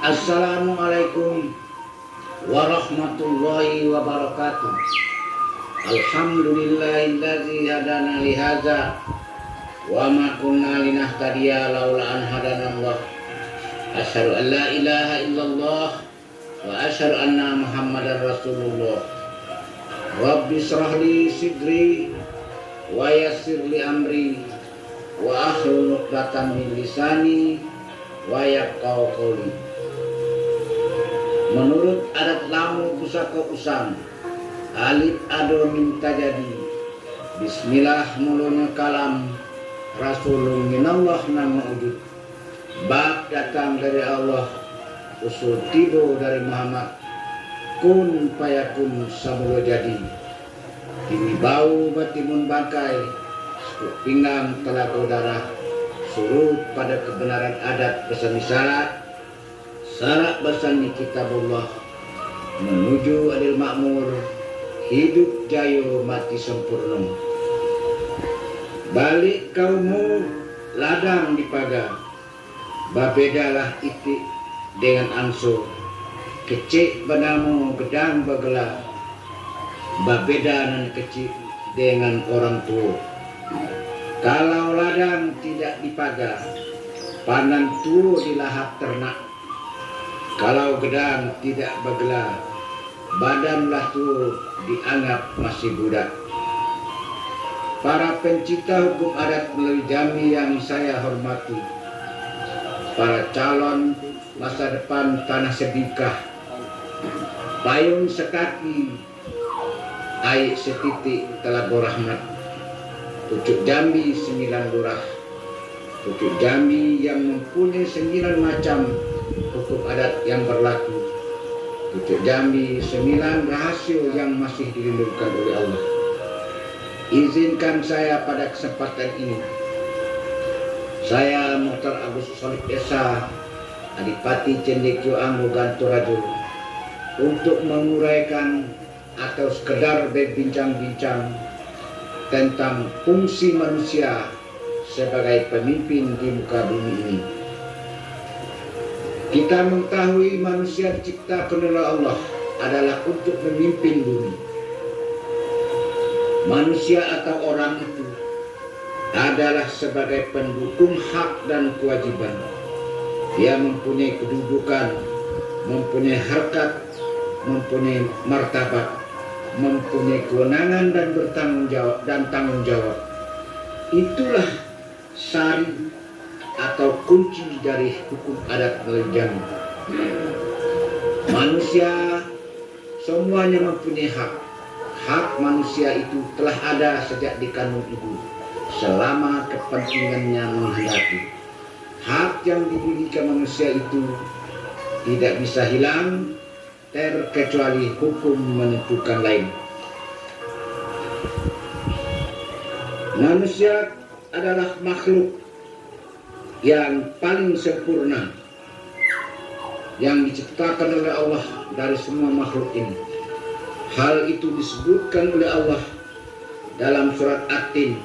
Assalamualaikum warahmatullahi wabarakatuh. Alhamdulillahilladzi hadana li hadza wa ma kunna linahtadiya laula an hadanallah. Asyhadu an la ilaha illallah wa asyhadu anna Muhammadar Rasulullah. Rabbi shrah li sidri wa yassir li amri wa ahlul 'uqdatam min lisani wa yafqahu qawli. Menurut adat lamu pusaka usang, alif ado minta jadi. Bismillah mulanya kalam, rasulun minallah nama wujud. Bab datang dari Allah, usul tibo dari Muhammad. Kun payakun samula jadi. Kini bau batimun bangkai, sekuk pinggang telaga darah. Surut pada kebenaran adat bersani syarat bersani kitabullah, menuju adil makmur, hidup jayo mati sempurna. Balik kaummu ladang dipaga, babedalah itik dengan ansur, kecik banamu gedang bagela, babeda nan kecik dengan orang tua. Kalau ladang tidak dipaga, panan tua di lahap ternak. Kalau gedang tidak bergelar, badanlah tua dianggap masih budak. Para pencipta hukum adat melalui jami yang saya hormati, para calon masa depan tanah sedikah, payung sekaki, air setitik telaga rahmat, pucuk Jambi 9 lurah, pucuk Jambi yang mempunyai 9 macam hukum adat yang berlaku, pucuk Jambi 9 rahasia yang masih dilindungi oleh Allah. Izinkan saya pada kesempatan ini, saya Muhtar Agus Solid Esa, Adipati Cendekjo Anggo Gantorajo, untuk menguraikan atau sekedar berbincang-bincang tentang fungsi manusia sebagai pemimpin di muka bumi ini. Kita mengetahui manusia diciptakan oleh Allah adalah untuk memimpin bumi. Manusia atau orang itu adalah sebagai pendukung hak dan kewajiban. Dia mempunyai kedudukan, mempunyai harkat, mempunyai martabat, mempunyai kewenangan dan bertanggung jawab dan tanggung jawab. Itulah sari atau kunci dari hukum adat melayani. Manusia semuanya mempunyai hak. Hak manusia itu telah ada sejak di kanun ibu, selama kepentingannya menghendaki. Hak yang dimiliki manusia itu tidak bisa hilang terkecuali hukum menentukan lain. Manusia adalah makhluk yang paling sempurna yang diciptakan oleh Allah dari semua makhluk ini. Hal itu disebutkan oleh Allah dalam surat At-Tin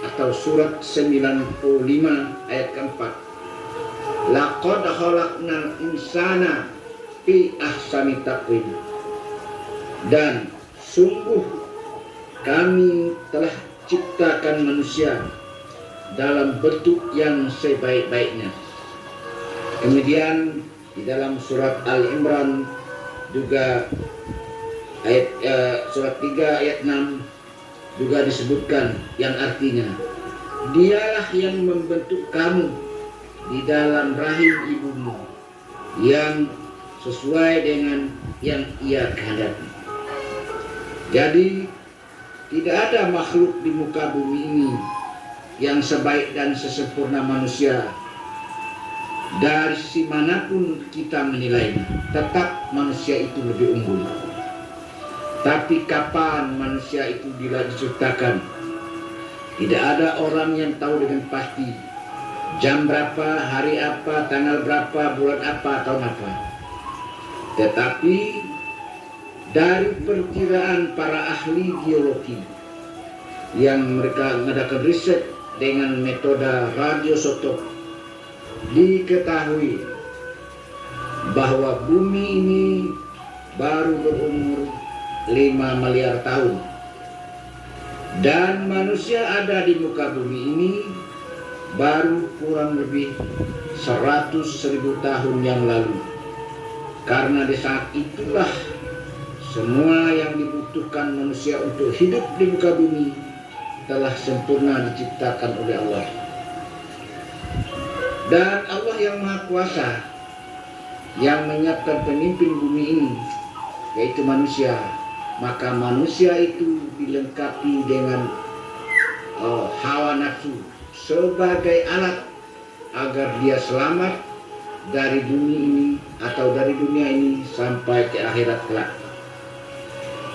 atau surat 95 ayat keempat. Laqad khalaqnal insana fi ahsani taqwim. Dan sungguh kami telah ciptakan manusia dalam bentuk yang sebaik-baiknya. Kemudian di dalam surat Al-Imran juga surat 3 ayat 6 juga disebutkan yang artinya, dialah yang membentuk kamu di dalam rahim ibumu yang sesuai dengan yang ia kehendaki. Jadi tidak ada makhluk di muka bumi ini yang sebaik dan sesempurna manusia. Dari sisi manapun kita menilainya, tetap manusia itu lebih unggul. Tapi kapan manusia itu diciptakan? Tidak ada orang yang tahu dengan pasti jam berapa, hari apa, tanggal berapa, bulan apa, tahun apa. Tetapi dari perkiraan para ahli geologi yang mereka mengadakan riset dengan metode radiosotop, diketahui bahwa bumi ini baru berumur 5 miliar tahun. Dan manusia ada di muka bumi ini baru kurang lebih 100.000 tahun yang lalu. Karena di saat itulah semua yang dibutuhkan manusia untuk hidup di muka bumi telah sempurna diciptakan oleh Allah. Dan Allah yang Maha Kuasa yang menyiapkan pemimpin bumi ini, yaitu manusia. Maka manusia itu dilengkapi dengan hawa nafsu sebagai alat agar dia selamat dari bumi ini atau dari dunia ini sampai ke akhirat kelak.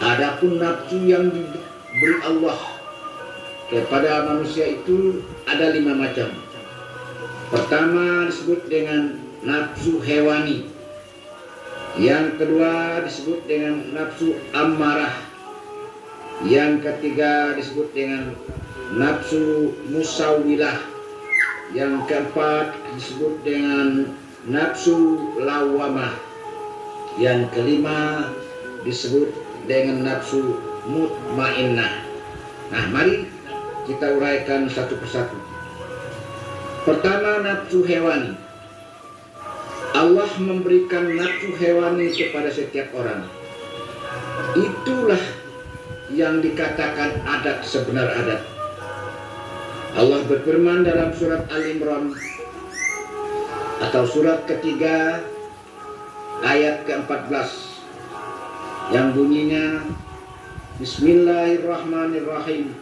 Adapun nafsu yang diberi Allah kepada manusia itu ada 5 macam. Pertama disebut dengan nafsu hewani. Yang kedua disebut dengan nafsu ammarah. Yang ketiga disebut dengan nafsu musawwilah. Yang keempat disebut dengan nafsu lawamah. Yang kelima disebut dengan nafsu mutmainnah. Nah, mari kita uraikan satu persatu. Pertama, nafsu hewani. Allah memberikan nafsu hewani kepada setiap orang. Itulah yang dikatakan adat sebenar adat. Allah berfirman dalam surat Al-Imran atau surat ketiga ayat ke-14 yang bunyinya Bismillahirrahmanirrahim.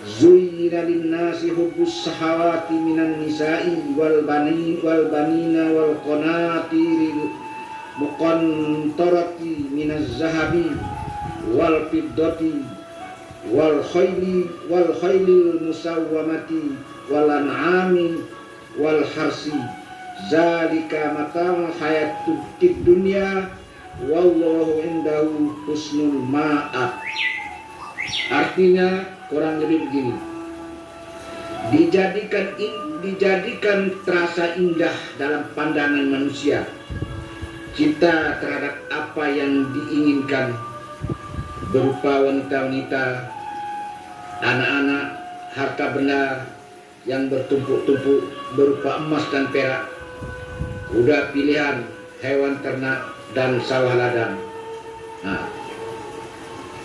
Zuyyina linnasi hubbus sahawati minan nisa'i wal banina wal qanatiril muqantarati minaz zahabi wal fiddati wal khaylil musawwamati wal an'ami wal harsi zalika mata'ul hayatud dunya wallahu indahu husnul ma'ab. Artinya kurang lebih begini, dijadikan terasa indah dalam pandangan manusia cinta terhadap apa yang diinginkan berupa wanita-wanita, anak-anak, harta benda yang bertumpuk-tumpuk berupa emas dan perak, kuda pilihan, hewan ternak, dan sawah ladang. Nah,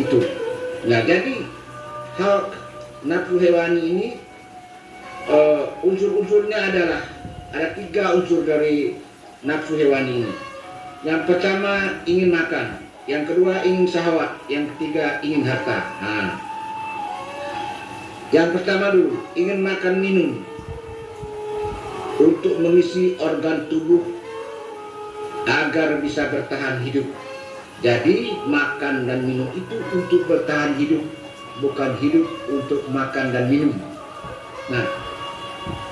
itu. Nah, jadi hal nafsu hewani ini unsur-unsurnya adalah ada 3 unsur dari nafsu hewani ini. Yang pertama ingin makan, yang kedua ingin syahwat, yang ketiga ingin harta. Nah, yang pertama dulu ingin makan minum untuk mengisi organ tubuh agar bisa bertahan hidup. Jadi makan dan minum itu untuk bertahan hidup, bukan hidup untuk makan dan minum. Nah,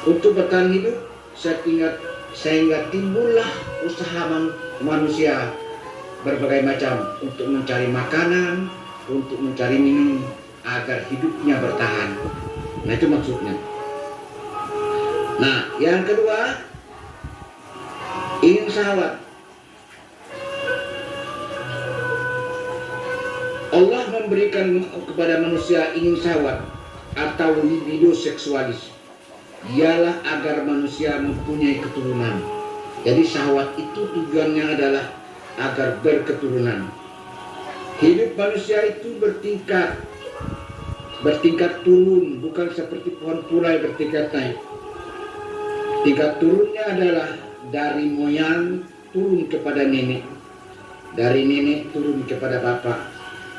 untuk bertahan hidup sehingga timbullah usaha manusia berbagai macam untuk mencari makanan, untuk mencari minum agar hidupnya bertahan. Nah, itu maksudnya. Nah, yang kedua ingin syahwat. Allah memberikan kepada manusia ingin syahwat atau libido seksualis, ialah agar manusia mempunyai keturunan. Jadi syahwat itu tujuannya adalah agar berketurunan. Hidup manusia itu bertingkat turun, bukan seperti pohon purai bertingkat naik. Tingkat turunnya adalah dari moyang turun kepada nenek, dari nenek turun kepada bapak,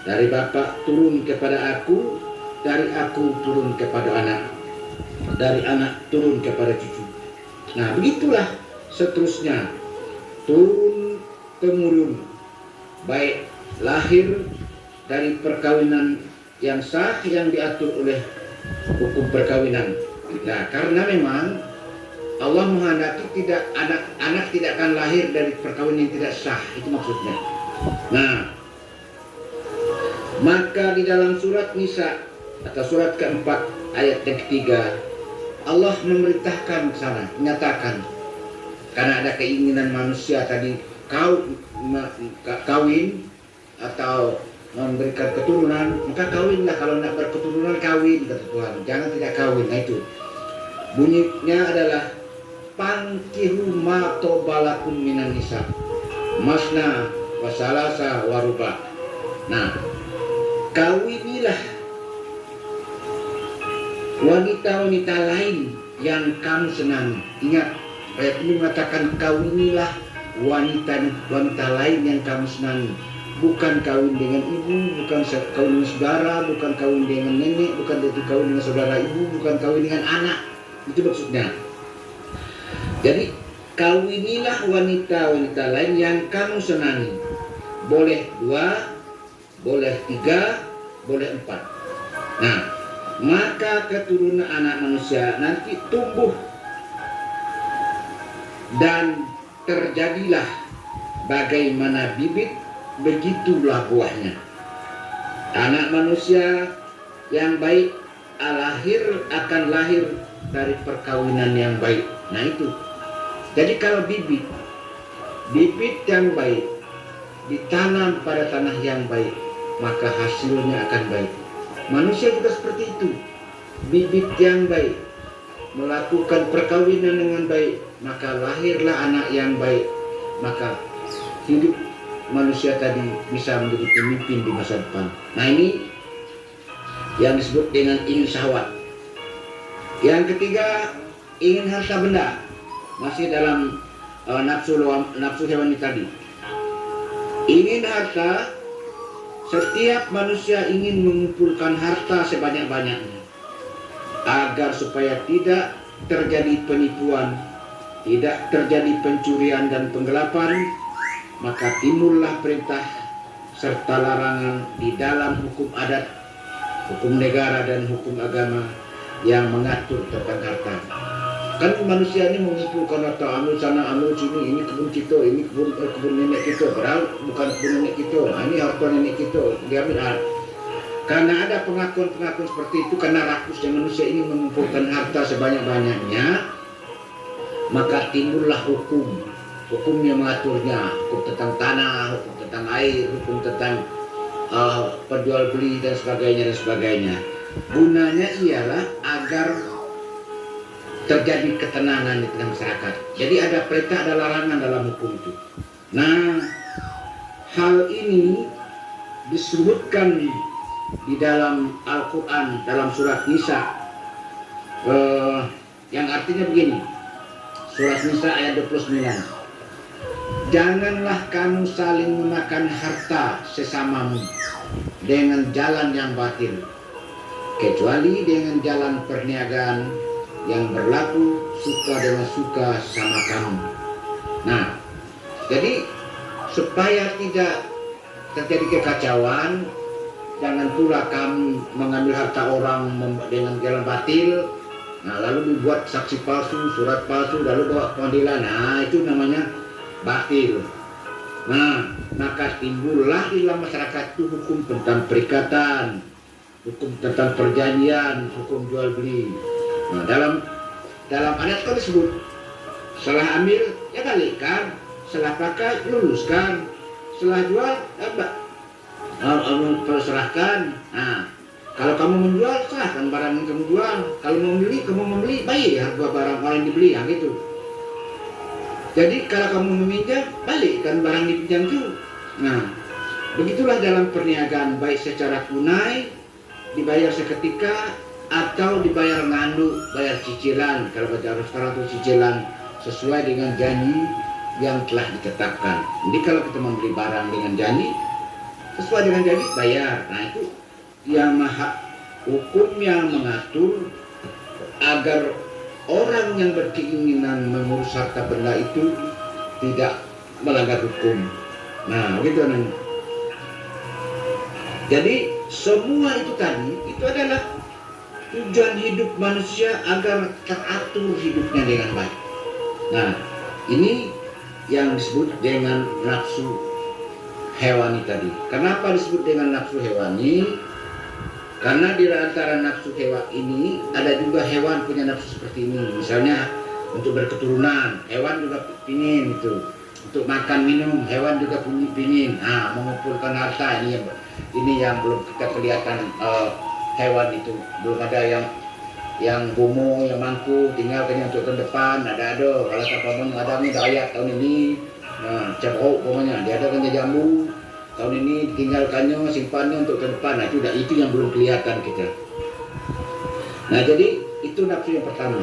dari bapak turun kepada aku, dari aku turun kepada anak, dari anak turun kepada cucu. Nah, begitulah seterusnya, turun temurun, baik lahir dari perkawinan yang sah yang diatur oleh hukum perkawinan. Nah, karena memang Allah menghendaki anak tidak akan lahir dari perkawinan yang tidak sah, itu maksudnya. Nah, maka di dalam surat Nisa atau surat keempat ayat yang ketiga, Allah memerintahkan sana, menyatakan karena ada keinginan manusia tadi kawin atau memberikan keturunan, maka kawinlah. Kalau tidak berketurunan kawin, kata Tuhan, jangan tidak kawin. Nah itu bunyinya adalah pankihu ma tobalakum minan nisa masna wasalasa waruba. Nah, kawinilah wanita-wanita lain yang kamu senangi. Ingat, ayat ini mengatakan kawinilah wanita lain yang kamu senangi. Bukan kawin dengan ibu, bukan kawin dengan saudara, bukan kawin dengan nenek, bukan kawin dengan saudara ibu, bukan kawin dengan anak. Itu maksudnya. Jadi kawinilah wanita-wanita lain yang kamu senangi. Boleh 2, boleh 3, boleh 4. Nah, maka keturunan anak manusia nanti tumbuh dan terjadilah bagaimana bibit, begitulah buahnya. Anak manusia yang baik akan lahir dari perkawinan yang baik. Nah itu. Jadi kalau bibit yang baik ditanam pada tanah yang baik, maka hasilnya akan baik. Manusia juga seperti itu. Bibit yang baik, melakukan perkawinan dengan baik, maka lahirlah anak yang baik. Maka hidup manusia tadi bisa menjadi pemimpin di masa depan. Nah ini yang disebut dengan ingin syahwat. Yang ketiga, ingin harta benda. Masih dalam nafsu hewani tadi. Ingin harta, setiap manusia ingin mengumpulkan harta sebanyak-banyaknya agar supaya tidak terjadi penipuan, tidak terjadi pencurian dan penggelapan. Maka timbullah perintah serta larangan di dalam hukum adat, hukum negara dan hukum agama yang mengatur tentang harta. Kan manusia ini mengumpulkan harta, ambil sana, ambil sini, ini kebun kita, ini kebun nenek kita, padahal bukan kebun nenek kita, ini harta nenek kita, diambil harta. Karena ada pengakuan-pengakuan seperti itu, karena rakusnya manusia ini mengumpulkan harta sebanyak-banyaknya, maka timbullah hukum yang mengaturnya, hukum tentang tanah, hukum tentang air, hukum tentang perjual beli dan sebagainya. Gunanya ialah agar terjadi ketenangan di tengah masyarakat. Jadi ada perintah, ada larangan dalam hukum itu. Nah, hal ini disebutkan di dalam Al-Quran, dalam surat Nisa, yang artinya begini. Surat Nisa ayat 29. Janganlah kamu saling memakan harta sesamamu dengan jalan yang batil, kecuali dengan jalan perniagaan yang berlaku suka dengan suka sama kamu. Nah, jadi supaya tidak terjadi kekacauan, jangan pula kamu mengambil harta orang dengan jalan batil. Nah, lalu dibuat saksi palsu, surat palsu, lalu bawa ke pengadilan. Nah, itu namanya batil. Nah, maka timbullah di dalam masyarakat itu hukum tentang perikatan, hukum tentang perjanjian, hukum jual beli. Nah, dalam adat kan disebut, setelah ambil ya balikkan, setelah pakai luluskan, setelah jual serahkan. Nah, kalau kamu menjual, serahkan barang yang kamu jual. Kalau mau membeli, bayar harga barang orang yang dibeli, ya gitu. Jadi kalau kamu meminjam, balikkan barang dipinjam itu. Nah, begitulah dalam perniagaan, baik secara tunai, dibayar seketika, atau dibayar ngandu, bayar cicilan. Kalau baca restoran itu cicilan sesuai dengan janji yang telah ditetapkan. Jadi kalau kita membeli barang dengan janji, sesuai dengan janji, bayar. Nah, itu yang hukum yang mengatur agar orang yang berkeinginan mengurus harta benda itu tidak melanggar hukum. Nah, begitu nih. Jadi semua itu tadi itu adalah tujuan hidup manusia agar teratur hidupnya dengan baik. Nah, ini yang disebut dengan nafsu hewani tadi. Kenapa disebut dengan nafsu hewani? Karena di antara nafsu hewan ini ada juga hewan punya nafsu seperti ini. Misalnya untuk berketurunan. Hewan juga pingin itu. Untuk makan minum, hewan juga pingin. Mengumpulkan harta ini yang belum kita kelihatan. Hewan itu belum ada yang bomo, yang mangku, tinggal kayaknya untuk tahun depan ada kalau apa ada nih ayat tahun ini, cerok pokoknya dia ada kan jambu tahun ini tinggalkannya simpannya untuk tahun depan. Nah itu yang belum kelihatan kita. Nah jadi itu nafsu yang pertama.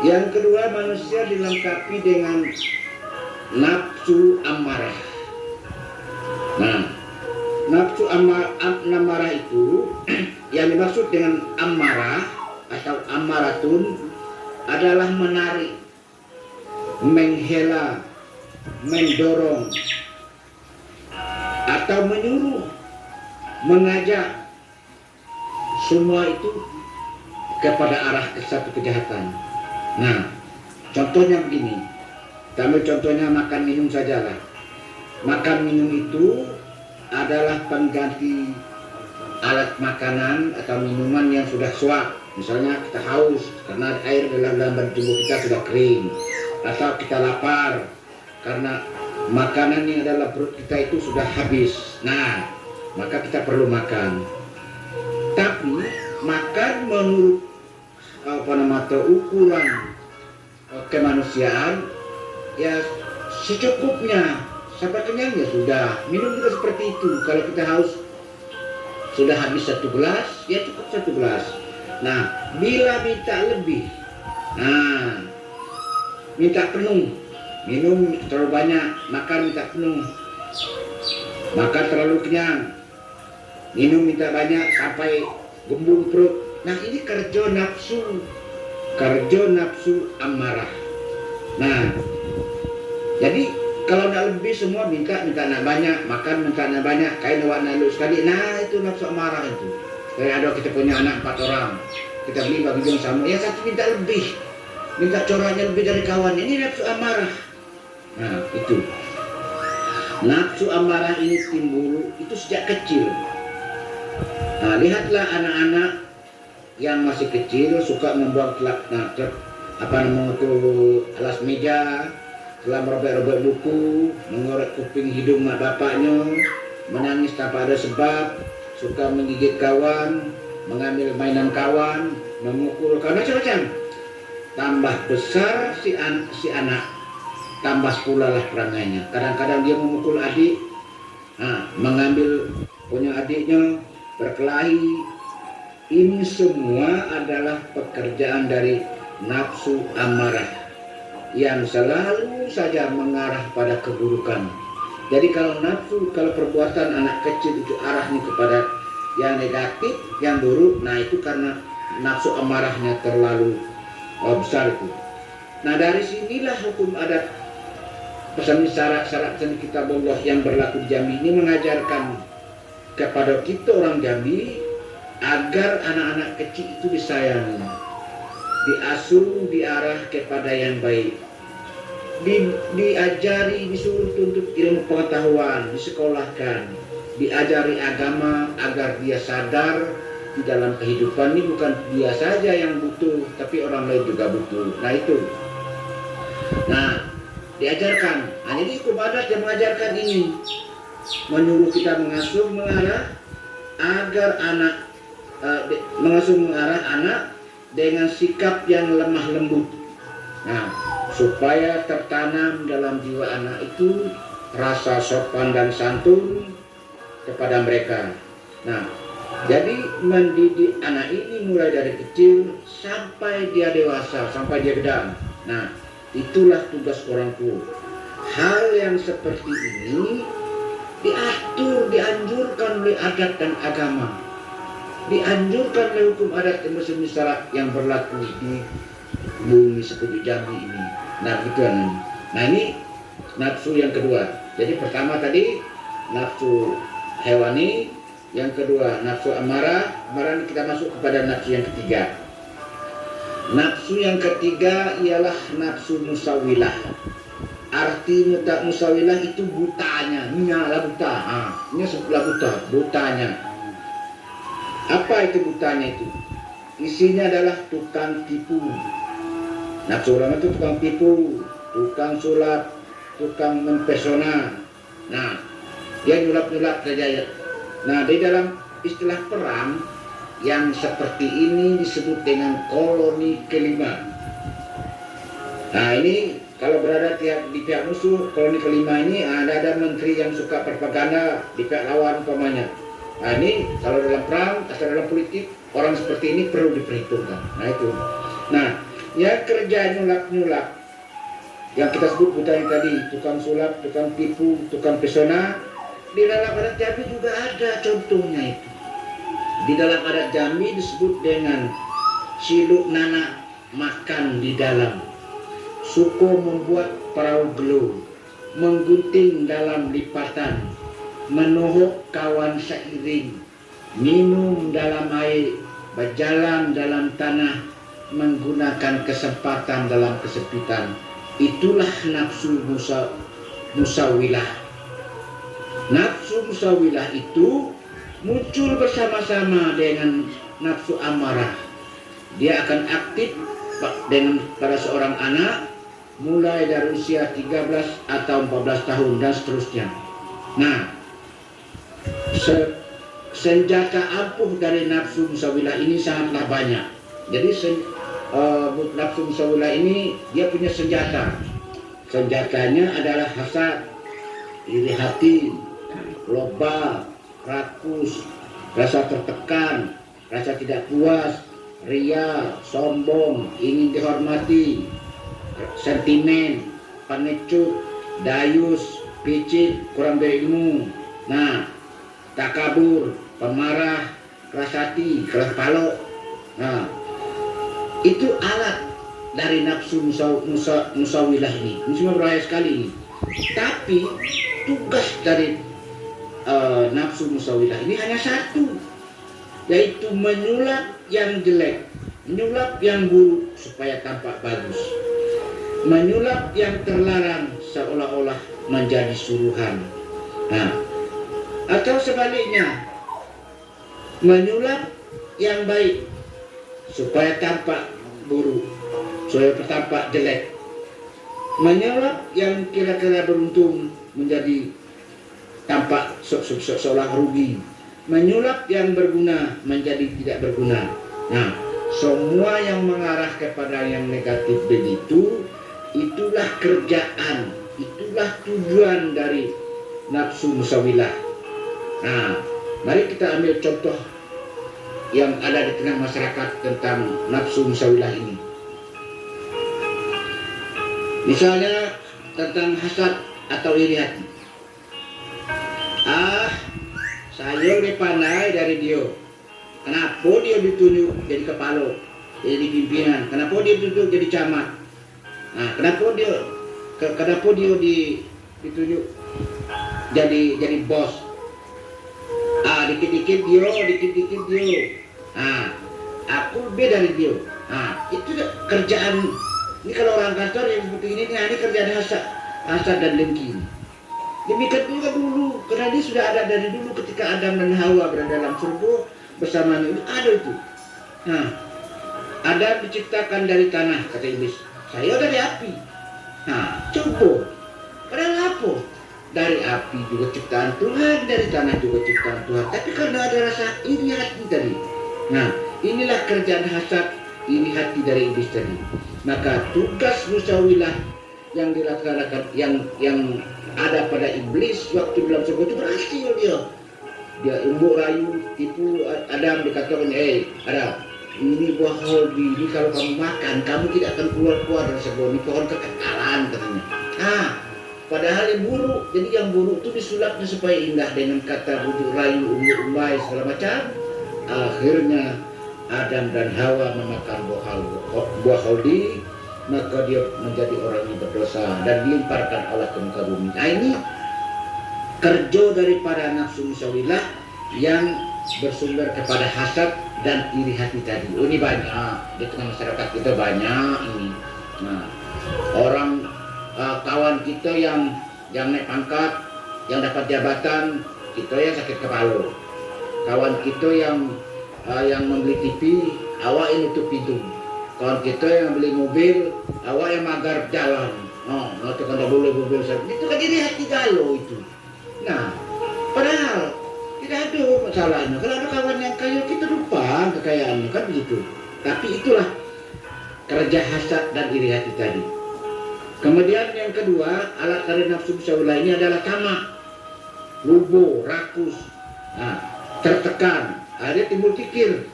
Yang kedua, manusia dilengkapi dengan nafsu amarah. Nah, nafsu amarah itu yang dimaksud dengan amarah atau amaratun adalah menarik, menghela, mendorong, atau menyuruh, mengajak, semua itu kepada arah ke satu kejahatan. Nah, contohnya begini, kami contohnya makan minum sajalah. Makan minum itu adalah pengganti alat makanan atau minuman yang sudah suap. Misalnya kita haus karena air dalam tubuh kita sudah kering, atau kita lapar karena makanan yang adalah perut kita itu sudah habis. Nah, maka kita perlu makan. Tapi makan menurut ukuran kemanusiaan ya secukupnya, sampai kenyang ya sudah. Minum juga seperti itu. Kalau kita haus sudah habis 1 gelas, ya cukup 1 gelas. Nah, bila minta lebih, minta penuh, minum terlalu banyak, makan minta penuh, makan terlalu kenyang, minum minta banyak sampai gembung perut. Nah ini kerja nafsu amarah. Nah, jadi kalau nak lebih semua minta nak banyak, makan minta nak banyak, kain warna lu sekali. Nah itu nafsu amarah itu. Kayak ada kita punya anak 4 orang, kita beli bagi yang sama, ya satu minta lebih, minta coraknya lebih dari kawan. Ini nafsu amarah. Nah itu nafsu amarah ini timbul itu sejak kecil. Nah, lihatlah anak-anak yang masih kecil suka membuang alas meja, setelah merobek-robek buku, mengorek kuping hidung mak bapaknya, menangis tanpa ada sebab, suka menggigit kawan, mengambil mainan kawan, memukul kawan, macam-macam. Tambah besar si anak, tambah pula lah perangainya. Kadang-kadang dia memukul adik, mengambil punya adiknya, berkelahi. Ini semua adalah pekerjaan dari nafsu amarah yang selalu saja mengarah pada keburukan. Jadi kalau perbuatan anak kecil itu arahnya kepada yang negatif, yang buruk, nah itu karena nafsu amarahnya terlalu besar itu. Nah dari sinilah hukum adat pesan syarat-syarat kitabullah yang berlaku di Jambi ini mengajarkan kepada kita orang Jambi agar anak-anak kecil itu disayangi, diasuh, diarah kepada yang baik, diajari, disuruh tuntut ilmu pengetahuan, disekolahkan, diajari agama agar dia sadar di dalam kehidupan ini bukan dia saja yang butuh, tapi orang lain juga butuh. Nah itu, diajarkan. Nah ini hukum adat yang mengajarkan ini, menyuruh kita mengasuh, mengarah agar mengarah anak dengan sikap yang lemah lembut. Nah, supaya tertanam dalam jiwa anak itu rasa sopan dan santun kepada mereka. Nah, jadi mendidik anak ini mulai dari kecil sampai dia dewasa, sampai dia gedang. Nah, itulah tugas orang tua. Hal yang seperti ini diatur, dianjurkan oleh adat dan agama, dianjurkan oleh hukum adat dan syarat yang berlaku di bumi seperti Jambi ini. Nah gitu kan. Nah ini nafsu yang kedua. Jadi pertama tadi nafsu hewani, yang kedua nafsu amarah. Amarah kita masuk kepada nafsu yang ketiga. Nafsu yang ketiga ialah nafsu musawilah. Arti musawilah itu butanya, nyala buta. Ini sebelah butanya. Apa itu butanya itu? Isinya adalah tukang tipu, Nafsu ulama itu tukang tipu, tukang sulap, tukang mempesona. Nah, dia nyulap-nyulap saja ya. Nah, di dalam istilah perang yang seperti ini disebut dengan koloni kelima. Nah, ini kalau berada di pihak musuh, koloni kelima ini ada menteri yang suka propaganda di pihak lawan umpamanya. Nah, ini kalau dalam perang atau dalam politik, orang seperti ini perlu diperhitungkan. Nah, itu. Nah, ya kerja nyulap-nyulap yang kita sebut budaya tadi, tukang sulap, tukang tipu, tukang pesona. Di dalam adat Jambi juga ada contohnya itu. Di dalam adat Jambi disebut dengan ciluk nana makan di dalam. Suko membuat perahu gelut, menggunting dalam lipatan, menohok kawan seiring, minum dalam air, berjalan dalam tanah, menggunakan kesempatan dalam kesepitan. Itulah nafsu musawilah. Nafsu musawilah itu muncul bersama-sama dengan nafsu amarah. Dia akan aktif pada seorang anak mulai dari usia 13 atau 14 tahun dan seterusnya. Nah, senjata ampuh dari nafsu musawilah ini sangatlah banyak. Jadi nafsu musawilah ini dia punya senjata. Senjatanya adalah hasad, iri hati, loba, rakus, rasa tertekan, rasa tidak puas, ria, sombong, ingin dihormati, sentimen, pengecut, dayus, picik, kurang berilmu. Nah, takabur, pemarah, keras hati, keras palok. Nah, itu alat dari nafsu musawilah ini. Ini semua berbahaya sekali ini. Tapi tugas dari nafsu musawilah ini hanya satu, yaitu menyulap yang jelek, menyulap yang buruk supaya tampak bagus, menyulap yang terlarang seolah-olah menjadi suruhan. Nah, atau sebaliknya, menyulap yang baik supaya tampak buruk, supaya tampak jelek, menyulap yang kira-kira beruntung menjadi tampak seolah rugi, menyulap yang berguna menjadi tidak berguna. Nah, semua yang mengarah kepada yang negatif begitu, itulah kerjaan, itulah tujuan dari nafsu musawilah. Nah, mari kita ambil contoh yang ada di tengah masyarakat tentang nafsu musawilah ini. Misalnya tentang hasad atau iri hati. Saya lebih pandai dari dia. Kenapa dia ditunjuk jadi kepala, jadi pimpinan? Kenapa dia ditunjuk jadi camat? Nah, kenapa dia ditunjuk jadi bos? Dikit-dikit dia. Aku lebih dari dia. Itu kerjaan. Ini kalau orang kantor yang seperti ini kerjaan hasad dan dengki. Demikian juga dulu, karena dia sudah ada dari dulu ketika Adam dan Hawa berada dalam surga bersamanya, ada itu. Nah, Adam diciptakan dari tanah, kata iblis. Saya dari api. Nah, coba. Padahal apa? Dari api juga ciptaan Tuhan, dari tanah juga ciptaan Tuhan. Tapi karena ada rasa iri hati tadi. Nah, inilah kerjaan hasad, iri hati dari iblis tadi. Maka tugas musawilah yang dilaksanakan, yang ada pada iblis waktu dalam surga itu berhasil dia umbuk rayu tipu Adam, dikatakan Adam, ini buah hobi, ini kalau kamu makan kamu tidak akan keluar dari surga, ini pohon kekekalan katanya. Padahal yang buruk, jadi yang buruk itu disulapnya supaya indah dengan kata bujuk rayu, umbuk umbai segala macam. Akhirnya Adam dan Hawa memakan buah holdi, maka dia menjadi orang yang berdosa dan dilemparkan Allah ke muka bumi. Nah, ini kerja daripada nafsu musawilah yang bersumber kepada hasad dan iri hati tadi. Ini banyak di tengah masyarakat kita, banyak ini. Nah, orang kawan kita yang naik pangkat, yang dapat jabatan, kita yang sakit kepala. Kawan kita yang membeli TV, awak ini tutup hidung. kawan kita yang beli mobil, awak yang magar jalan. Oh, itu kan tak boleh mobil saya. Itu kan jadi hati galau itu. Nah, padahal tidak ada masalahnya. Kalau ada kawan yang kaya, kita lupa kekayaannya, kan begitu. Tapi itulah kerja hasad dan iri hati tadi. Kemudian yang kedua, alat dari nafsu musyawilah ini adalah tamak, lubo, rakus, tertekan, akhirnya timbul kikir.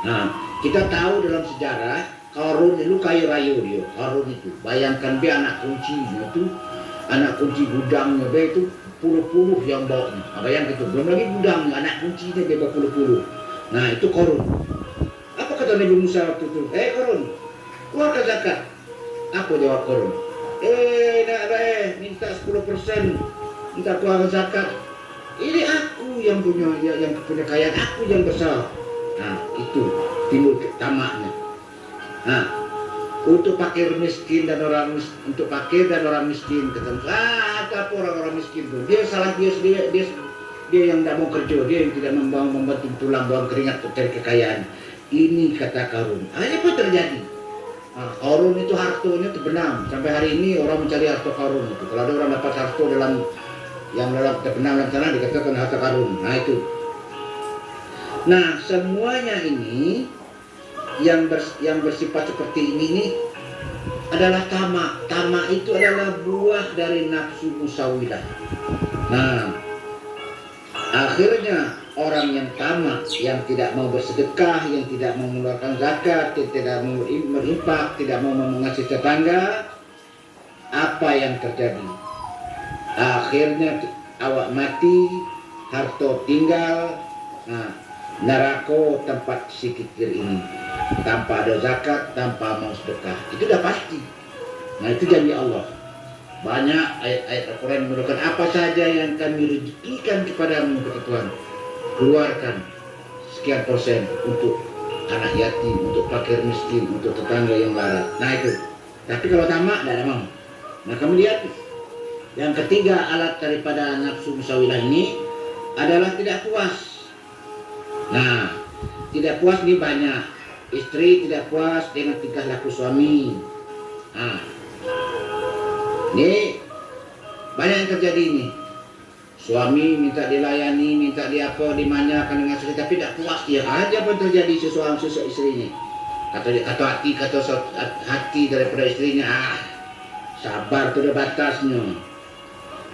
Nah, kita tahu dalam sejarah Qarun itu kaya raya dia. Qarun itu, bayangkan dia anak kuncinya itu, anak kunci gudangnya dia itu puluh-puluh yang bawanya. Nah, bayangkan itu, belum lagi gudangnya, anak kuncinya dia berpuluh-puluh. Nah, itu Qarun. Apa kata Nabi Musa waktu itu? Qarun, keluarkan zakat. Apa jawab Qarun? Minta 10%, minta keluarkan zakat. Ini aku yang punya kekayaan, aku yang besar. Nah, itu timbul tamaknya. Nah, untuk fakir miskin dan orang miskin, untuk fakir dan orang miskin ketemu. Apa orang-orang miskin tuh? Dia salah dia yang tidak mau kerja, dia yang tidak membantu tulang buang keringat untuk cari kekayaan. Ini kata Qarun. Ini apa terjadi? Qarun itu hartonya terbenam. Sampai hari ini orang mencari harta Qarun itu. Kalau ada orang dapat harta dalam terbenam dalam sana dikatakan harta Qarun. Nah, itu. Nah, semuanya ini yang bersifat seperti ini adalah tamak. Tamak itu adalah buah dari nafsu musyawilah. Nah, akhirnya orang yang tamak, yang tidak mau bersedekah, yang tidak mau mengeluarkan zakat, yang tidak mau berinfak, tidak mau mengasihi tetangga, apa yang terjadi? Akhirnya awak mati, harta tinggal. Nah, neraka tempat si kikir ini, tanpa ada zakat, tanpa mau sedekah, itu udah pasti. Nah, itu janji Allah. Banyak ayat-ayat Al-Quran menunjukkan apa saja yang kami rezekikan kepadamu, kata Tuhan, keluarkan sekian persen untuk anak yatim, untuk fakir miskin, untuk tetangga yang larat. Nah, itu. Tapi kalau tamak tidak ada mau. Nah, kemudian yang ketiga alat daripada nafsu musyawilah ini adalah tidak puas. Nah, tidak puas ini banyak. Istri tidak puas dengan tingkah laku suami. Nah, ini banyak yang terjadi ini. Suami minta dilayani, minta dimanjakan dengan sesuatu, tapi tidak puas dia. Aja apa yang terjadi sesuatu istri ini. Kata hati daripada istrinya, sabar tuh ada batasnya.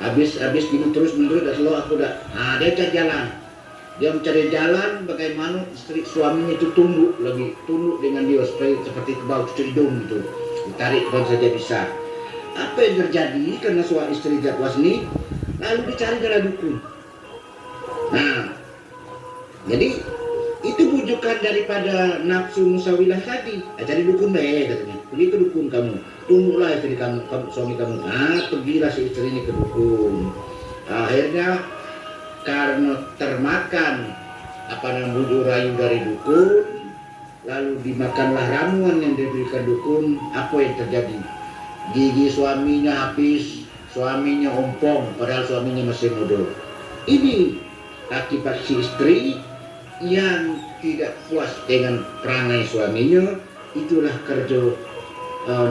Habis gini terus menerus dah selalu aku dah. Nah, dia cari jalan. Dia mencari jalan bagaimana istri suaminya itu tunduk dengan dia seperti kebau cuci hidung gitu, ditarik baru saja bisa. Apa yang terjadi karena suami istri tidak puas ini, lalu dicari jalan dukun. Nah, jadi itu bujukan daripada nafsu musyawilah tadi. Cari dukun deh katanya. Pergi ke dukun kamu, tunduklah istri kamu, suami kamu. Pergilah si istri ini ke dukun. Akhirnya karena termakan bujuk rayu dari dukun, lalu dimakanlah ramuan yang diberikan dukun. Apa yang terjadi? Gigi suaminya habis, suaminya ompong, padahal suaminya masih muda. Ini akibat si istri yang tidak puas dengan perangai suaminya. Itulah kerja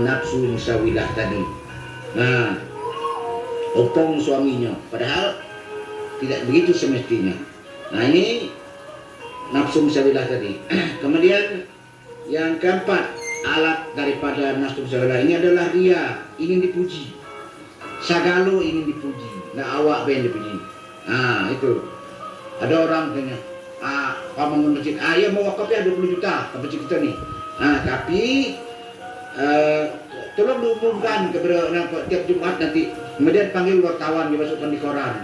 nafsu musyawilah tadi. Nah, ompong suaminya, padahal tidak begitu semestinya. Nah, ini nafsu musyawilah tadi. Kemudian yang keempat, alat daripada nafsu musyawilah ini adalah ria, ingin dipuji. Sagalo ingin dipuji. Nah, awak pengen dipuji. Nah, itu. Ada orang tanya, kamu bangun masjid, ya mau wakafnya 20 juta ke masjid kita nih. Nah, tapi tolong diumumkan kepada tiap Jumat nanti. Kemudian panggil wartawan, dimasukkan di koran.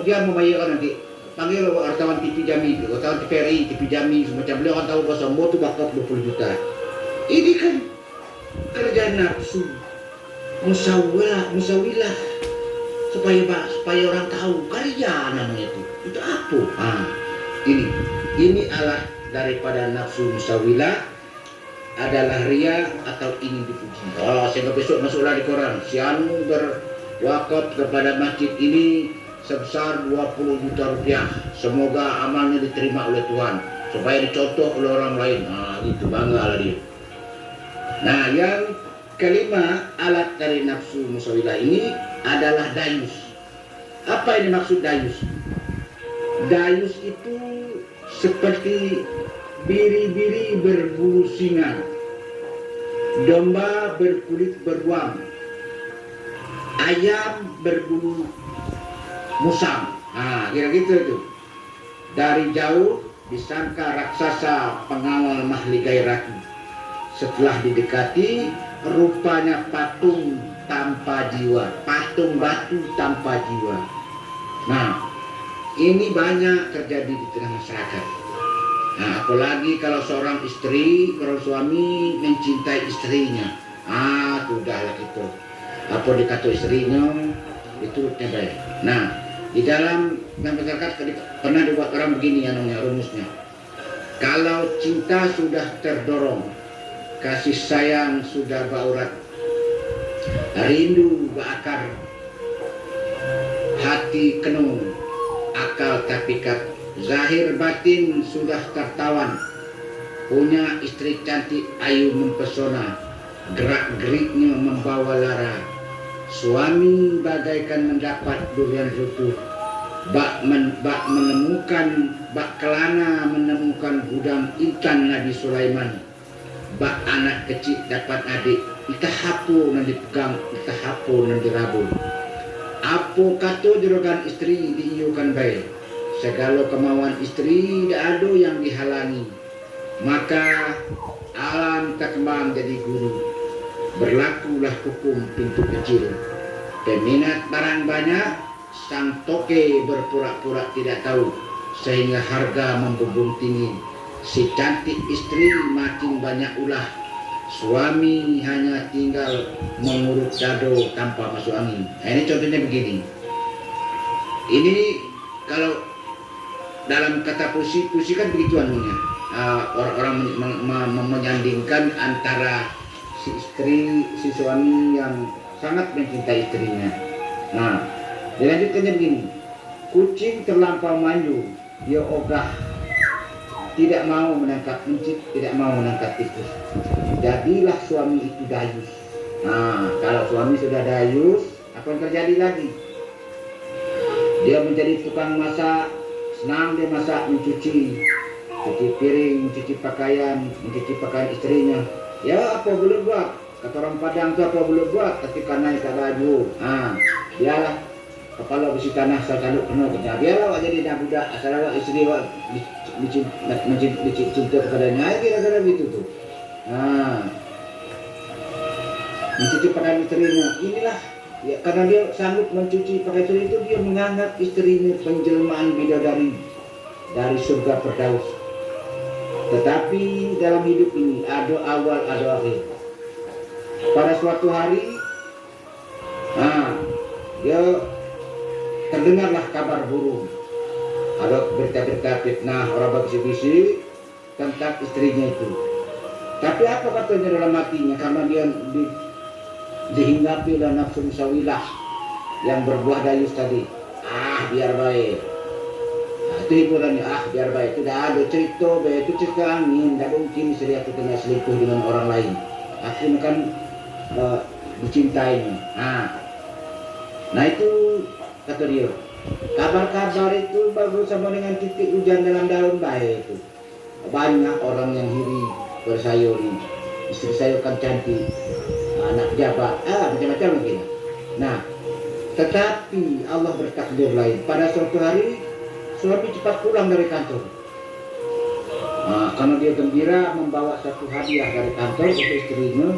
Dia membayarkan nanti. Panggil wartawan TV Jambi, wartawan TVRI, TV Jambi, semacam beliau orang tahu bahasa Sambo itu bakal 20 juta. Ini kan kerja nafsu musyawilah supaya orang tahu karya namanya itu apa. Ini alat daripada nafsu musyawilah adalah ria atau ingin dipuji. Sehingga besok masuklah di koran, si Anu berwakaf kepada masjid ini sebesar 20 juta rupiah. Semoga amalnya diterima oleh Tuhan. supaya dicontoh oleh orang lain. Nah, itu bangga lah dia. Nah, yang kelima, alat dari nafsu musawilah ini adalah dayus. Apa ini maksud dayus? Dayus itu seperti biri-biri berbulu singa, domba berkulit beruang, ayam berbulu musang. Nah, kira-kira itu. Dari jauh disangka raksasa pengawal mahli gairaki. Setelah didekati, rupanya patung tanpa jiwa, patung batu tanpa jiwa. Nah, ini banyak terjadi di tengah masyarakat. Nah, apalagi kalau seorang istri, kalau suami mencintai istrinya. Sudahlah gitu. Apa dikata istrinya, itu baik. Nah, di dalam masyarakat pernah dibuat orang begini rumusnya. Kalau cinta sudah terdorong, kasih sayang sudah baurat, rindu berakar, hati kenung, akal tak pikat, zahir batin sudah tertawan, punya istri cantik ayu mempesona, gerak-geriknya membawa lara, suami bagaikan mendapat durian runtuh, bak kelana menemukan gudang ikan Nabi Sulaiman, bak anak kecil dapat adik, kita hapu nan dipegang, kita hapu nan dirabu. Apo kato juragan istri diiukan baik, segala kemauan istri tidak ada yang dihalangi. Maka alam tak kembang jadi guru, berlakulah hukum pintu kecil. Peminat barang banyak, sang toke berpura-pura tidak tahu, sehingga harga membumbung tinggi. Si cantik istri makin banyak ulah, suami hanya tinggal mengurut dado tanpa masuk angin. Nah, ini contohnya begini. Ini kalau dalam kata puisi kan begitu anunya. Orang-orang menyandingkan antara si istri, si suami yang sangat mencintai istrinya. Nah, dilanjutkannya begini. Kucing terlampau manju, dia ogah, tidak mau menangkap kucing, tidak mau menangkap tikus. Jadilah suami itu dayus. Nah, kalau suami sudah dayus, apa yang terjadi lagi? Dia menjadi tukang masak, senang dia masak, mencuci piring, mencuci pakaian istrinya. Ya, apa boleh buat? Kata orang Padang itu apa boleh buat? Ketika naik ke baju, dialah kepala besi tanah selalu penuh kerja. Biarlah awak jadi nak budak, asal awak istri awak dicinta kepadanya, kira-kira gitu tuh. Mencuci pakaian istrinya, inilah ya, karena dia sanggup mencuci pakaian istri itu, dia menganggap istrinya penjelmaan bidadari dari surga Firdaus. Tetapi dalam hidup ini ada awal, ada akhir. Pada suatu hari, dia terdengarlah kabar burung. Ada berita-berita fitnah, orang berbisik-bisik tentang istrinya itu. Tapi apa katanya dalam hatinya? Karena dia dihinggapi oleh nafsu musawilah yang berbuah dayus tadi. Biar baik. Itu hiburannya, biar baik. Tidak ada cerita, baik itu cerita angin. Tidak mungkin istri aku kena selingkuh dengan orang lain. Aku kan dicintainya. Nah itu kata dia. Kabar-kabar itu baru sama dengan titik hujan dalam daun baik itu. Banyak orang yang iri bersayuri. Istri saya kan cantik, anak pejabat, macam-macam mungkin. Nah, tetapi Allah bertakdir lain. Pada suatu hari suami cepat pulang dari kantor. Karena dia gembira membawa satu hadiah dari kantor untuk istrinya,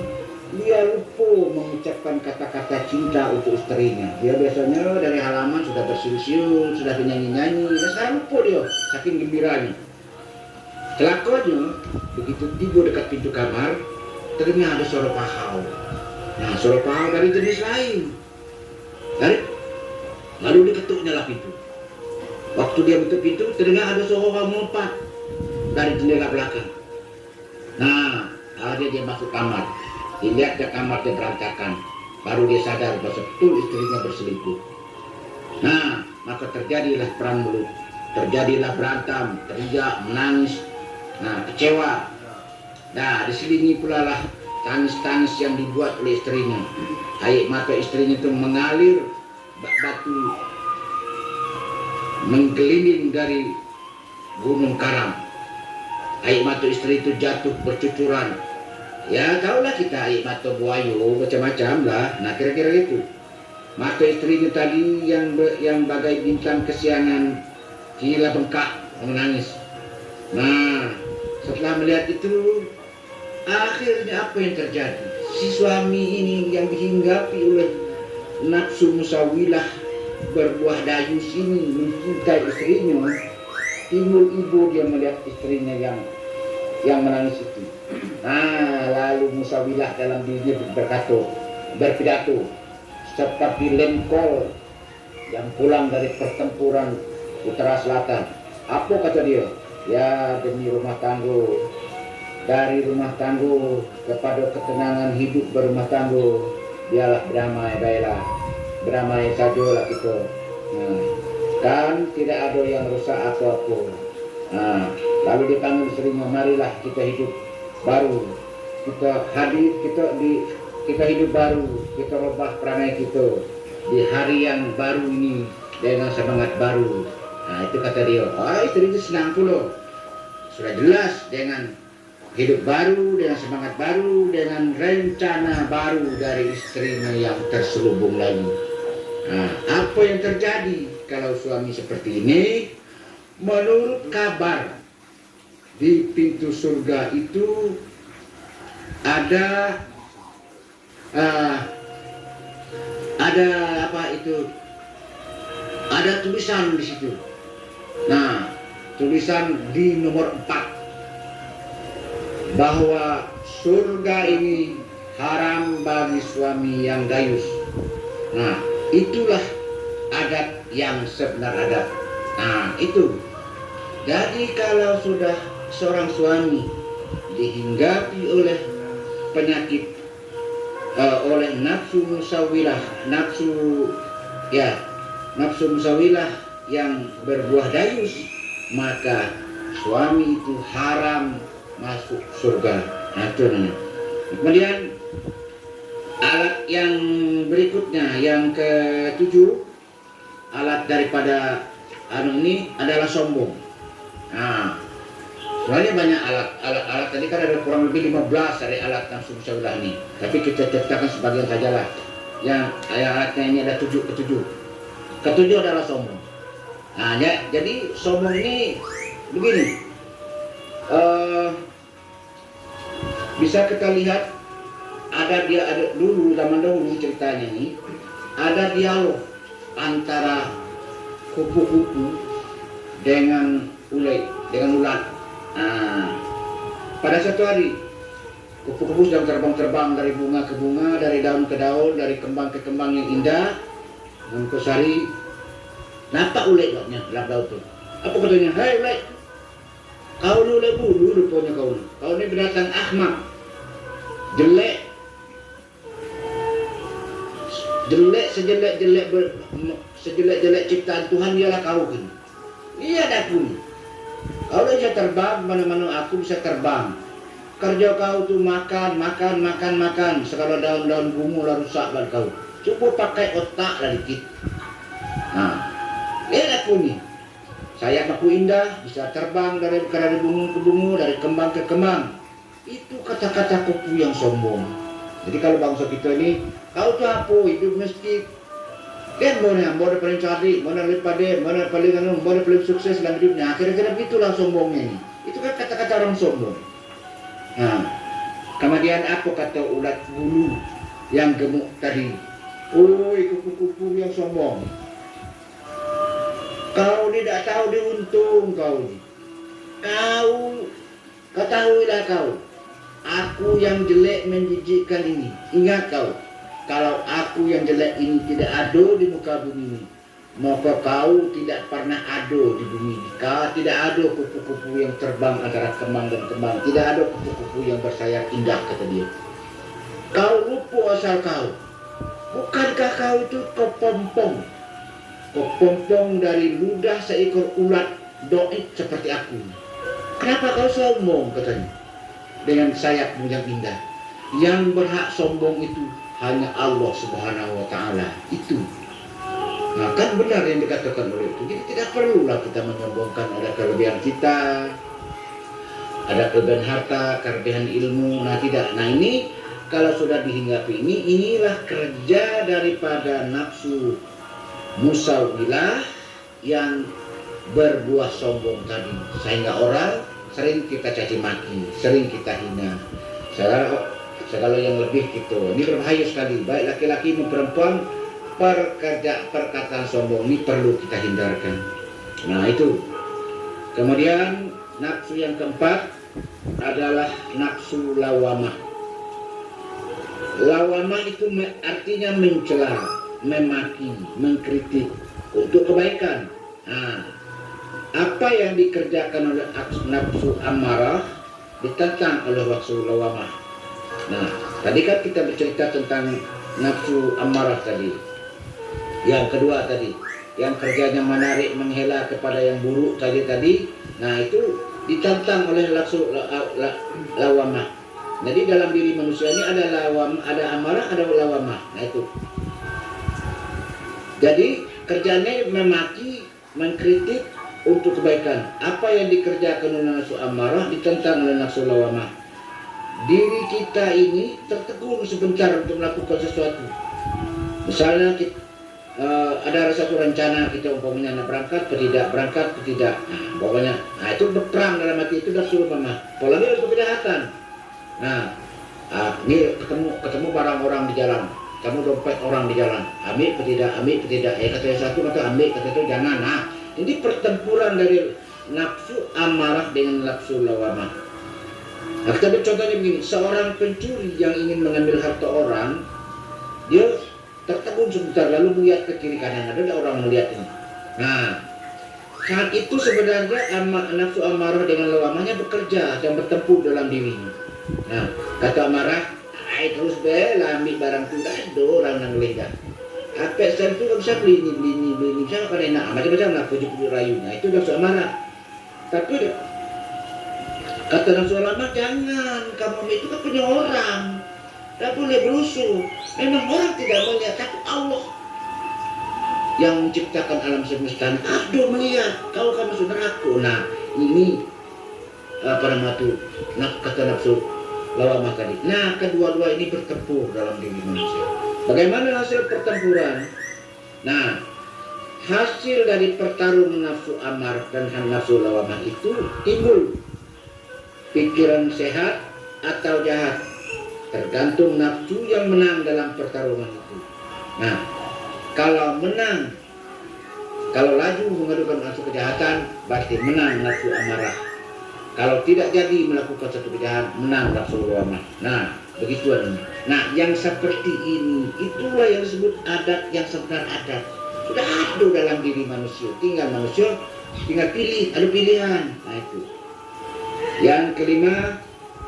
dia lupa mengucapkan kata-kata cinta untuk istrinya. Dia biasanya dari halaman sudah bersiul-siul, sudah nyanyi-nyanyi, dan sekarang lupa dia, saking gembiranya. Celakanya, begitu tiba dekat pintu kamar, ternyata ada suara pahau. Nah, suara pahau dari jenis lain. Lalu diketuknya lah pintu. Waktu dia buka pintu, terdengar ada seorang melompat dari jendela belakang. Nah, dia masuk kamar. Dilihat ke kamar dia berantakan. Baru dia sadar bahwa betul istrinya berselingkuh. Nah, maka terjadilah perang mulut. Terjadilah berantem, teriak, menangis. Nah, kecewa. Nah, diselingi pula lah tangis-tangis yang dibuat oleh istrinya. Air mata istrinya itu mengalir batu menggelinding dari gunung Karam. Air mata istri itu jatuh bercucuran. Ya, tahulah kita air mata buayo macam-macam lah. Nah, kira-kira itu. Mata istrinya tadi yang bagai bintang kesiangan kira bengkak menangis. Nah, setelah melihat itu, akhirnya apa yang terjadi? Si suami ini yang dihinggapi oleh nafsu musawilah berbuah dayus ini mencintai istrinya, timbul ibu dia melihat istrinya yang menangis itu. Nah, lalu musawilah dalam dirinya berpidato seperti Lenkol yang pulang dari pertempuran utara selatan. Apa kata dia? Ya, demi rumah tangga, dari rumah tangga kepada ketenangan hidup berumah tangga, biarlah berdamai baiklah, berdamai sajalah kita. Kan tidak ada yang rusak apa-apa. Lalu dipanggil istrinya, marilah kita hidup baru, kita hidup baru, kita rubah perangai kita di hari yang baru ini dengan semangat baru. Nah, itu kata dia. Istri itu senang pula. Sudah jelas dengan hidup baru, dengan semangat baru, dengan rencana baru dari istrinya yang terselubung lagi. Nah, apa yang terjadi kalau suami seperti ini? Menurut kabar, di pintu surga itu ada ada tulisan di situ. Nah, tulisan di nomor 4 bahwa surga ini haram bagi suami yang dayus. Nah, itulah adat yang sebenar adat. Nah, itu. Jadi kalau sudah seorang suami dihinggapi oleh penyakit, oleh nafsu musawilah yang berbuah dayus, maka suami itu haram masuk surga. Nah, itu namanya. Kemudian alat yang berikutnya, yang ke-7, alat daripada ini adalah sombong. Nah, sebenarnya banyak alat tadi kan ada kurang lebih 15 dari alat nafsu musawilah ini. Tapi kita ceritakan sebagian sajalah. Yang alatnya ini ada 7. Ketujuh adalah sombong. Nah, jadi sombong ini begini. Bisa kita lihat ada dulu zaman dahulu ceritanya ini ada dialog antara kupu-kupu dengan ulat. Nah, pada satu hari kupu-kupu sedang terbang dari bunga ke bunga, dari daun ke daun, dari kembang ke kembang yang indah. Suatu hari nampak ulat dalam daun itu. Apa katanya? Hai ulat, kau ni ulat bulu rupanya kau ni binatang ahmak, jelek sejelek ciptaan Tuhan ialah kau kan. Iya dah pun. Kau bisa terbang mana-mana, aku bisa terbang. Kerja kau tu makan. Segala daun-daun bunga lah rusak balik kau. Cuba pakai otak lah dikit. Nah, lihat aku ni. Sayap aku indah, bisa terbang dari bunga ke bunga, dari kembang ke kembang. Itu kata-kata kupu yang sombong. Jadi kalau bangsa kita ni, kau tu apa? Hidup mesti kan mana paling cantik, mana paling sukses dalam hidupnya. Kira-kira begitulah sombongnya ini. Itu kan kata-kata orang sombong. Nah, kemudian apa kata ulat bulu yang gemuk tadi? Kupu-kupu yang sombong. Kau tidak tahu diuntung kau ni. Kau ketahuilah kau. Aku yang jelek menjijikkan ini. Ingat kau. Kalau aku yang jelek ini tidak ada di muka bumi ini, maka kau tidak pernah ada di bumi ini. Kau tidak ada kupu-kupu yang terbang antara kembang dan kembang. Tidak ada kupu-kupu yang bersayap indah, kata dia. Kau lupa asal kau. Bukankah kau itu kepompong? Kepompong dari ludah seekor ulat doit seperti aku. Kenapa kau sombong, katanya, dengan sayapmu yang indah? Yang berhak sombong itu hanya Allah Subhanahu wa Ta'ala. Itu. Nah, kan benar yang dikatakan oleh itu. Jadi tidak perlulah kita menyombongkan ada kelebihan kita, ada kelebihan harta, kelebihan ilmu. Nah, tidak. Nah, ini kalau sudah dihinggapi inilah kerja daripada nafsu musawilah yang berbuah sombong tadi, sehingga orang sering kita caci maki, sering kita hina, segala yang lebih gitu. Ini berbahaya sekali, baik laki-laki maupun perempuan. Perkataan sombong ini perlu kita hindarkan. Nah, itu. Kemudian nafsu yang keempat adalah nafsu lawamah. Lawamah itu artinya mencela, memaki, mengkritik untuk kebaikan. Nah, apa yang dikerjakan oleh nafsu amarah ditentang oleh nafsu lawamah. Nah, tadi kan kita bercerita tentang nafsu amarah tadi. Yang kedua tadi, yang kerjanya menarik, menghela kepada yang buruk tadi. Nah, itu ditantang oleh nafsu lawamah. Jadi dalam diri manusia ini ada amarah, ada lawamah. Nah, itu. Jadi kerjanya memaki, mengkritik untuk kebaikan. Apa yang dikerjakan oleh nafsu amarah ditentang oleh nafsu lawamah. Diri kita ini tertegun sebentar untuk melakukan sesuatu. Misalnya ada satu rencana kita umpamanya nak berangkat, berangkat, tidak. Nah, pokoknya, itu berperang dalam hati itu dah suruh mama. Apalagi untuk kejahatan. Nah, ini ketemu barang orang di jalan, kamu dompet orang di jalan, ambil tidak. Kata yang satu maka ambil, kata itu jangan. Nah, ini pertempuran dari nafsu amarah dengan nafsu lawamah. Nah, kita contohnya begini, seorang pencuri yang ingin mengambil harta orang, dia tertegun sebentar lalu melihat ke kiri kanan, ada orang melihat ini. Nah, saat itu sebenarnya nafsu amarah dengan lawamahnya bekerja dan bertempur dalam dirinya. Nah, kata amarah, terus bela ambil barang tu dah, ada orang yang boleh dah. Apa sen tu bisa beli ini, siapa kan enak, macam-macam lah pujuk-pujuk rayu. Nah, itu nafsu amarah. Tapi kata nafsu amarah, jangan, kamu itu kan punya orang. Tak boleh berusuh. Memang orang tidak melihat, tapi Allah yang menciptakan alam semesta. Aduh melihat, kalau kamu sudah aku. Nah, ini apa nama itu? Kata nafsu lawamah tadi. Nah, kedua-dua ini bertempur dalam diri manusia. Bagaimana hasil pertempuran? Nah, hasil dari pertarungan nafsu amar dan nafsu lawamah itu timbul pikiran sehat atau jahat. Tergantung nafsu yang menang dalam pertarungan itu. Nah, kalau menang, kalau laju mengadukan nafsu kejahatan, berarti menang nafsu amarah. Kalau tidak jadi melakukan satu kejahatan, menang nafsu lawamah. Nah, begituan ini. Nah, yang seperti ini, itulah yang disebut adat yang sebenarnya adat. Sudah ada dalam diri manusia. Tinggal manusia, tinggal pilih, ada pilihan. Nah, itu. Yang kelima,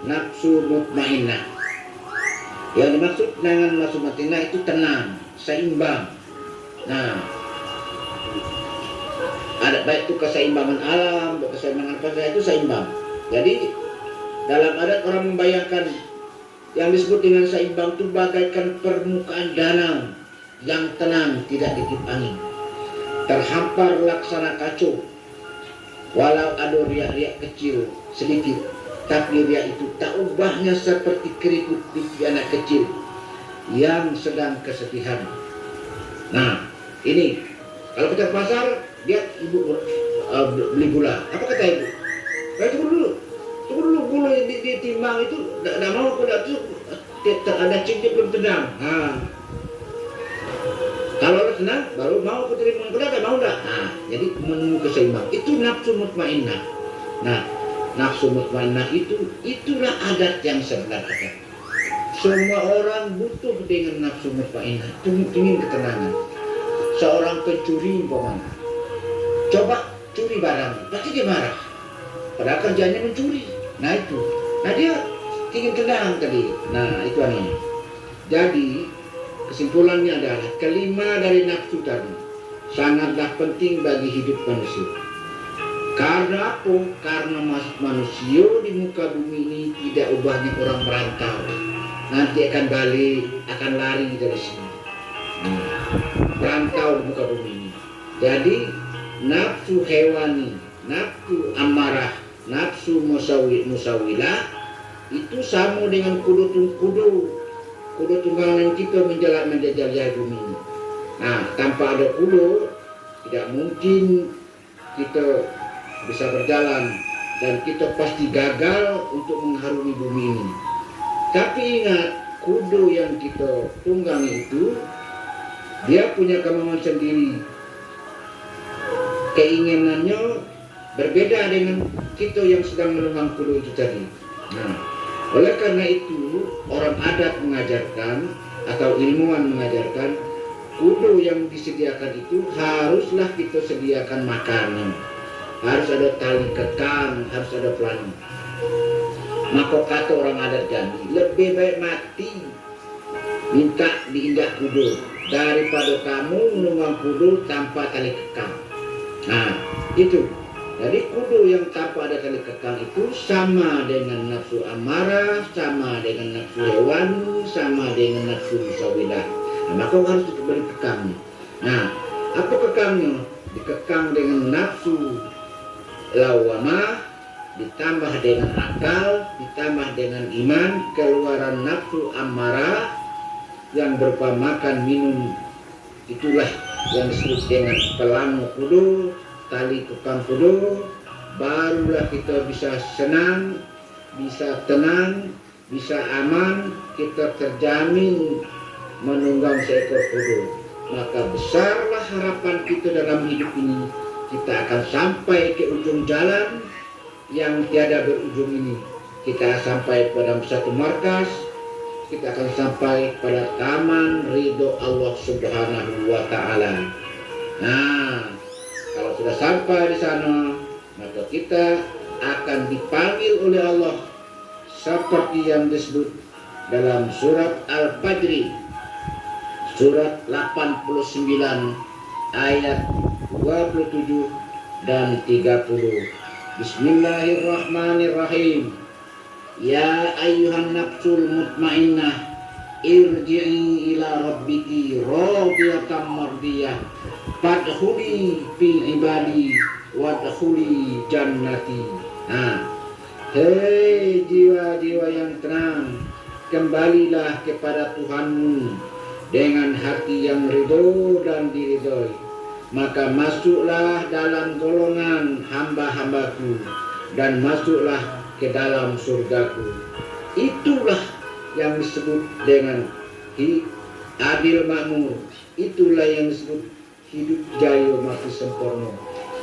nafsu mutmainnah. Yang dimaksud dengan nafsu mutmainnah itu tenang, seimbang. Nah, ada baik itu keseimbangan alam, keseimbangan apa itu seimbang. Jadi dalam adat orang membayangkan yang disebut dengan seimbang itu bagaikan permukaan danau yang tenang, tidak ditiup angin, terhampar laksana kacau. Walau ada riak-riak kecil sedikit, tapi riak itu tak ubahnya seperti keriput pipi anak kecil yang sedang kesedihan. Nah, ini kalau kita ke pasar, dia ibu beli gula. Apa kata ibu? Tunggu dulu gula yang ditimbang itu tidak mau kuda itu ada cincin belum tenang. Nah, kalau tenang baru mau terima kuda, tak mau dah. Nah, jadi menunggu keseimbangan itu nafsu mutmainnah. Nah, nafsu mutmainnah itulah adat yang sebenarnya. Semua orang butuh dengan nafsu mutmainnah, ingin ketenangan. Seorang pencuri umpamanya, coba curi barang, pasti dia marah. Padahal kerjanya mencuri. Nah itu, nah dia ingin tenang tadi. Nah itu aneh. Jadi kesimpulannya adalah kelima dari nafsu tadi sangatlah penting bagi hidup manusia. Karena apa? Karena manusia di muka bumi ini tidak ubahnya orang merantau. Nanti akan balik, akan lari dari sini. Merantau di muka bumi ini. Jadi nafsu hewani, nafsu amarah, nafsu musawilah itu sama dengan kudu tunggangan kita menjajah bumi ini. Nah, tanpa ada kudu tidak mungkin kita bisa berjalan dan kita pasti gagal untuk mengharungi bumi ini. Tapi ingat, kudu yang kita tunggangi itu dia punya kemauan sendiri. Keinginannya berbeda dengan kita yang sedang menunggang kudu itu tadi. Nah, oleh karena itu orang adat mengajarkan atau ilmuwan mengajarkan kudu yang disediakan itu haruslah kita sediakan makanan. Harus ada tali kekang, harus ada pelangi. Maka kata orang adat Jambi, lebih baik mati minta diinjak kudu daripada kamu menunggang kudu tanpa tali kekang. Nah, itu. Jadi kudu yang tanpa ada tali kekang itu sama dengan nafsu amarah, sama dengan nafsu hewani, sama dengan nafsu musawilah. Nah, maka harus diberi kekangnya. Nah, apa kekangnya? Dikekang dengan nafsu lawamah, ditambah dengan akal, ditambah dengan iman, keluaran nafsu amarah yang berupa makan, minum, itulah yang disebut dengan pelangu kudu, tali kekang kudu. Barulah kita bisa senang, bisa tenang, bisa aman, kita terjamin menunggang seekor kudu. Maka besarlah harapan kita dalam hidup ini. Kita akan sampai ke ujung jalan yang tiada berujung ini. Kita sampai pada satu markas. Kita akan sampai pada taman ridho Allah Subhanahu wa Ta'ala. Nah, kalau sudah sampai di sana, maka kita akan dipanggil oleh Allah seperti yang disebut dalam surat Al-Fajr, surat 89 ayat 27 dan 30. Bismillahirrahmanirrahim. Ya ayyuhan nafsul mutmainnah, irji'i ila rabbiki radiyatan mardiyah, fadkhuli fi ibadi wadkhuli jannati. Nah, hei jiwa-jiwa yang tenang, kembalilah kepada Tuhanmu dengan hati yang ridho dan diridhoi, maka masuklah dalam golongan hamba-hambaku dan masuklah ke dalam surgaku. Itulah yang disebut dengan adil makmur. Itulah yang disebut hidup jaya mati sempurna.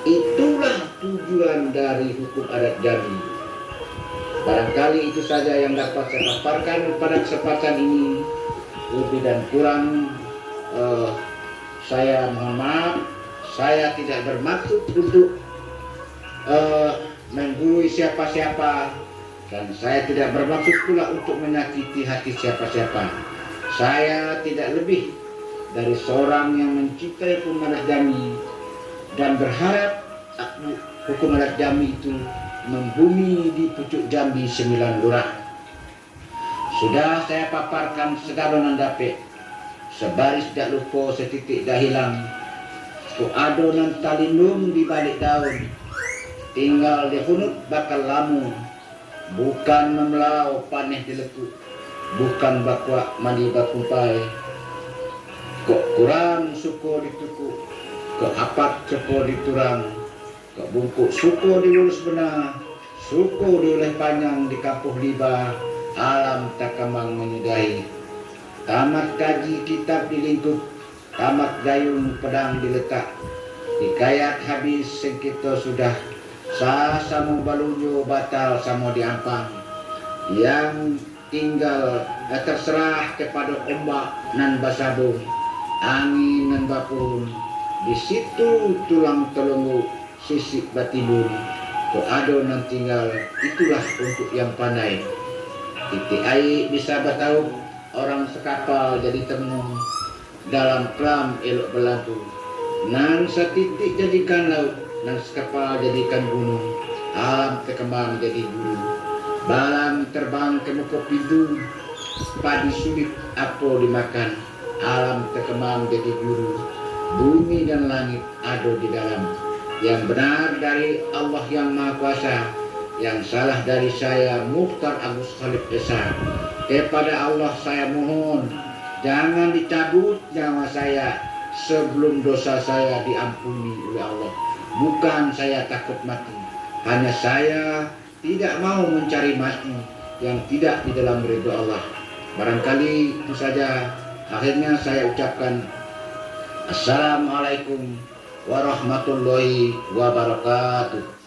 Itulah tujuan dari hukum adat Jambi. Barangkali itu saja yang dapat saya paparkan pada kesempatan ini. Lebih dan kurang saya mohon maaf. Saya tidak bermaksud untuk menggurui siapa-siapa, dan saya tidak bermaksud pula untuk menyakiti hati siapa-siapa. Saya tidak lebih dari seorang yang mencintai hukum adat Jambi dan berharap hukum adat Jambi itu membumi di pucuk Jambi 9 lurah. Sudah saya paparkan segala nandape, sebaris dak lupa, setitik dah hilang. Ku adonan talindung di balik daun, tinggal dihunut bakal lamu, bukan memelau paneh dilekuk, bukan bakwa mandi bakumpai. Kok kurang suko ditukuk, kok apat suko diturang, kok bungkuk suko dilulus benar, suko dioleh panjang di kapuh liba, alam tak kemang menyudahi. Tamat kaji kitab dilingkup, tamat gayung pedang diletak, dikayat habis sengkito sudah, sah samo balunyo batal samo diampang. Yang tinggal terserah kepada ombak nan basabung, angin nan bapun. Di situ tulang telungu sisik batibun, ko ado nan tinggal, itulah untuk yang pandai. Titik air bisa bertahu, orang sekapal jadi tenung, dalam kelam elok berlaku. nan setitik jadikan laut, nan sekapal jadikan gunung, alam terkembang jadi bulu, balam terbang ke muka pintu, padi sulit apa dimakan, alam terkembang jadi guru, bumi dan langit ada di dalam. Yang benar dari Allah yang Maha Kuasa, yang salah dari saya Mukhtar Agus Khalid Esa. Kepada Allah saya mohon, jangan dicabut nyawa saya sebelum dosa saya diampuni oleh Allah. Bukan saya takut mati, hanya saya tidak mau mencari mati yang tidak di dalam ridho Allah. Barangkali itu saja. Akhirnya saya ucapkan Assalamualaikum warahmatullahi wabarakatuh.